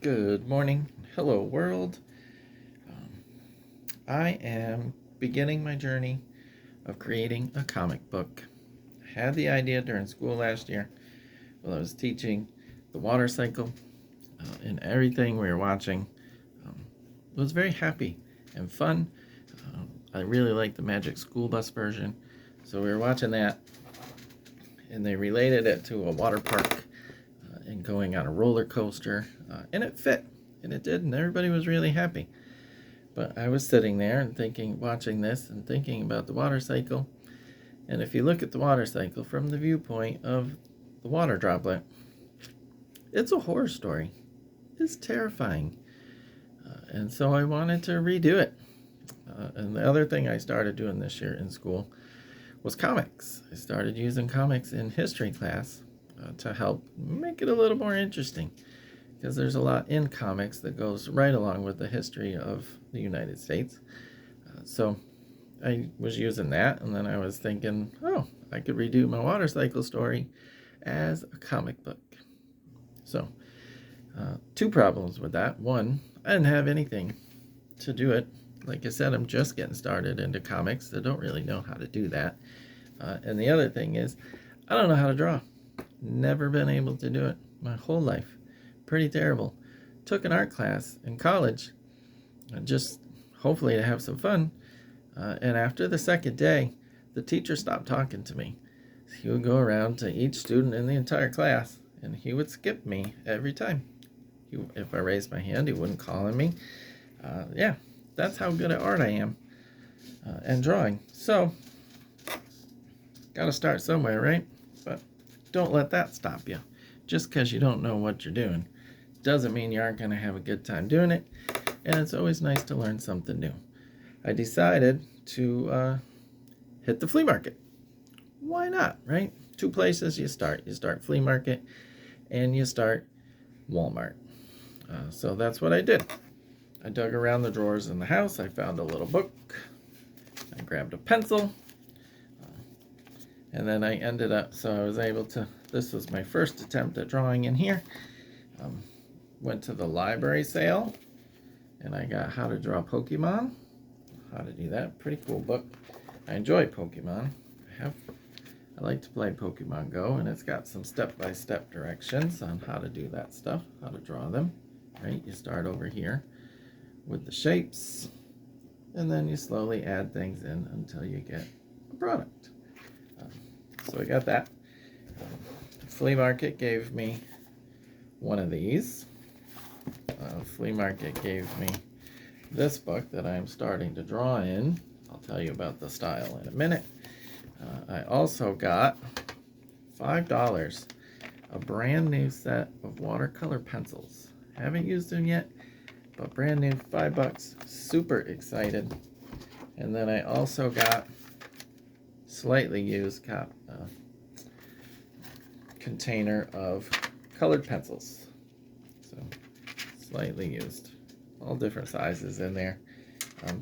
Good morning. Hello, world. Um, I am beginning my journey of creating a comic book. I had the idea during school last year while I was teaching the water cycle and everything we were watching. Um, was very happy and fun. I really liked the Magic School Bus version. So we were watching that, and they related it to a water park and going on a roller coaster, and it fit, and it did, and everybody was really happy. But I was sitting there and thinking, watching this and thinking about the water cycle. And if you look at the water cycle from the viewpoint of the water droplet, it's a horror story. It's terrifying. And so I wanted to redo it. And the other thing I started doing this year in school was comics. I started using comics in history class to help make it a little more interesting, because there's a lot in comics that goes right along with the history of the United States. So I was using that, and then I was thinking, oh, I could redo my water cycle story as a comic book. So, two problems with that. One, I didn't have anything to do it. Like I said, I'm just getting started into comics. I don't really know how to do that. And the other thing is, I don't know how to draw. Never been able to do it my whole life. Pretty terrible. Took an art class in college, just hopefully to have some fun. And after the second day, the teacher stopped talking to me. He would go around to each student in the entire class, and he would skip me every time. If I raised my hand, he wouldn't call on me. Yeah, that's how good at art I am and drawing. So, got to start somewhere, right? But don't let that stop you. Just because you don't know what you're doing doesn't mean you aren't going to have a good time doing it. And it's always nice to learn something new. I decided to hit the flea market. Why not, right? Two places you start. You start flea market and you start Walmart. So that's what I did. I dug around the drawers in the house. I found a little book. I grabbed a pencil. And then I ended up, so I was able to, this was my first attempt at drawing in here. Went to the library sale, and I got How to Draw Pokemon. How to do that. Pretty cool book. I enjoy Pokemon. I like to play Pokemon Go, and it's got some step-by-step directions on how to do that stuff, how to draw them. Right? You start over here with the shapes, and then you slowly add things in until you get a product. So I got that. Flea Market gave me one of these. Flea Market gave me this book that I'm starting to draw in. I'll tell you about the style in a minute. I also got $5, a brand new set of watercolor pencils. Haven't used them yet, but brand new, $5. Super excited. And then I also got slightly used container of colored pencils. So slightly used, all different sizes in there,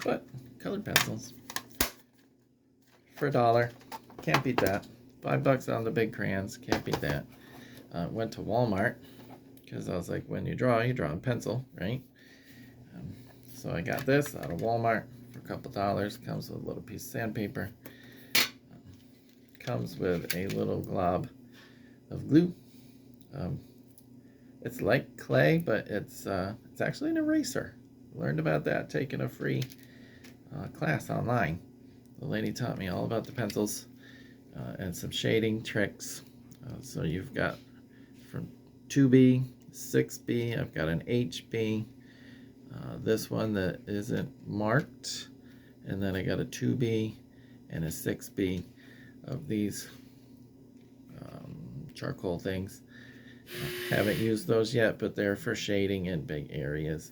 but colored pencils for $1. Can't beat that. $5 on the big crayons. Can't beat that. Went to Walmart because I was like, when you draw in pencil, right? So I got this out of Walmart for a couple dollars. Comes with a little piece of sandpaper. Comes with a little glob of glue. It's like clay, but it's actually an eraser. Learned about that taking a free class online. The lady taught me all about the pencils and some shading tricks. So you've got from 2B, 6B, I've got an HB, this one that isn't marked, and then I got a 2B and a 6B of these charcoal things. Haven't used those yet, but they're for shading in big areas.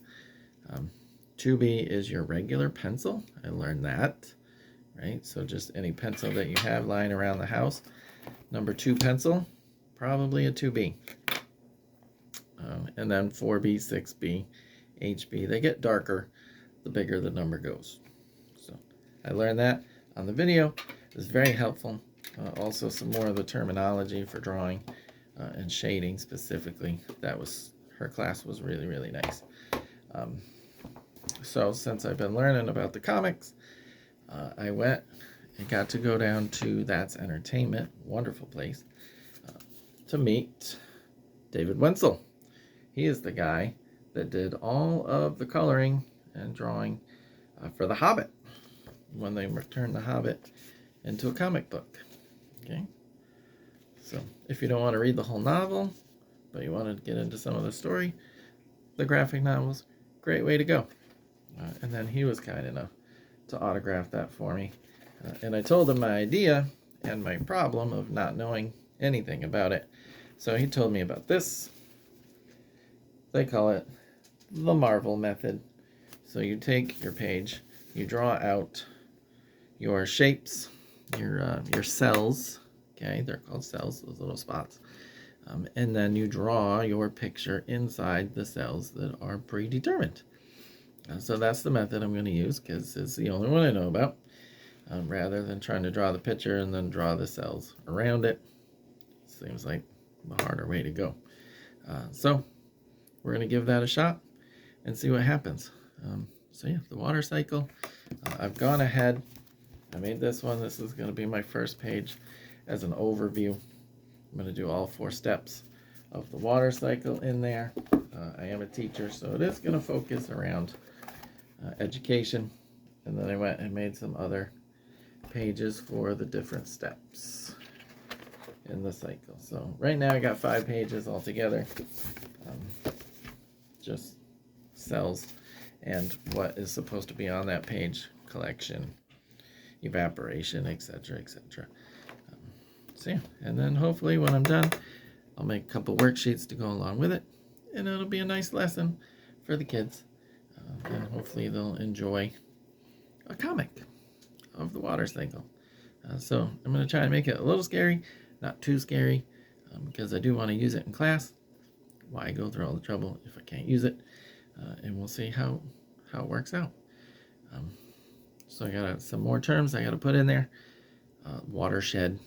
2B is your regular pencil. I learned that, right? So just any pencil that you have lying around the house. Number 2 pencil, probably a 2B. And then 4B, 6B, HB. They get darker the bigger the number goes. So I learned that on the video. It was very helpful. Also some more of the terminology for drawing and shading specifically. That was her class was really, really nice. So since I've been learning about the comics, I went and got to go down to That's Entertainment, wonderful place, to meet David Wenzel. He is the guy that did all of the coloring and drawing for The Hobbit, when they turned The Hobbit into a comic book. Okay, so if you don't want to read the whole novel, but you want to get into some of the story, the graphic novels, great way to go. And then he was kind enough to autograph that for me. And I told him my idea and my problem of not knowing anything about it. So he told me about this. They call it the Marvel method. So you take your page, you draw out your shapes, your cells. Okay, they're called cells, those little spots. And then you draw your picture inside the cells that are predetermined. So that's the method I'm going to use because it's the only one I know about. Rather than trying to draw the picture and then draw the cells around it. Seems like the harder way to go. So we're going to give that a shot and see what happens. So yeah, the water cycle. I've gone ahead. I made this one. This is going to be my first page as an overview. I'm going to do all 4 steps of the water cycle in there. I am a teacher, so it is going to focus around education. And then I went and made some other pages for the different steps in the cycle. So right now I got 5 pages altogether. Just cells and what is supposed to be on that page, collection, evaporation, etc., etc. So yeah, and then hopefully when I'm done, I'll make a couple worksheets to go along with it, and it'll be a nice lesson for the kids. And hopefully they'll enjoy a comic of the water cycle. So I'm going to try and make it a little scary, not too scary, because I do want to use it in class. Why go through all the trouble if I can't use it? And we'll see how it works out. So I got some more terms I got to put in there. Watershed,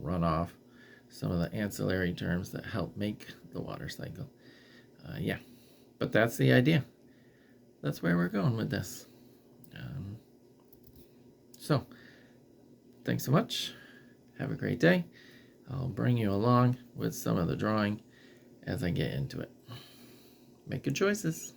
runoff, some of the ancillary terms that help make the water cycle. Yeah, but that's the idea. That's where we're going with this. So, thanks so much. Have a great day. I'll bring you along with some of the drawing as I get into it. Make good choices.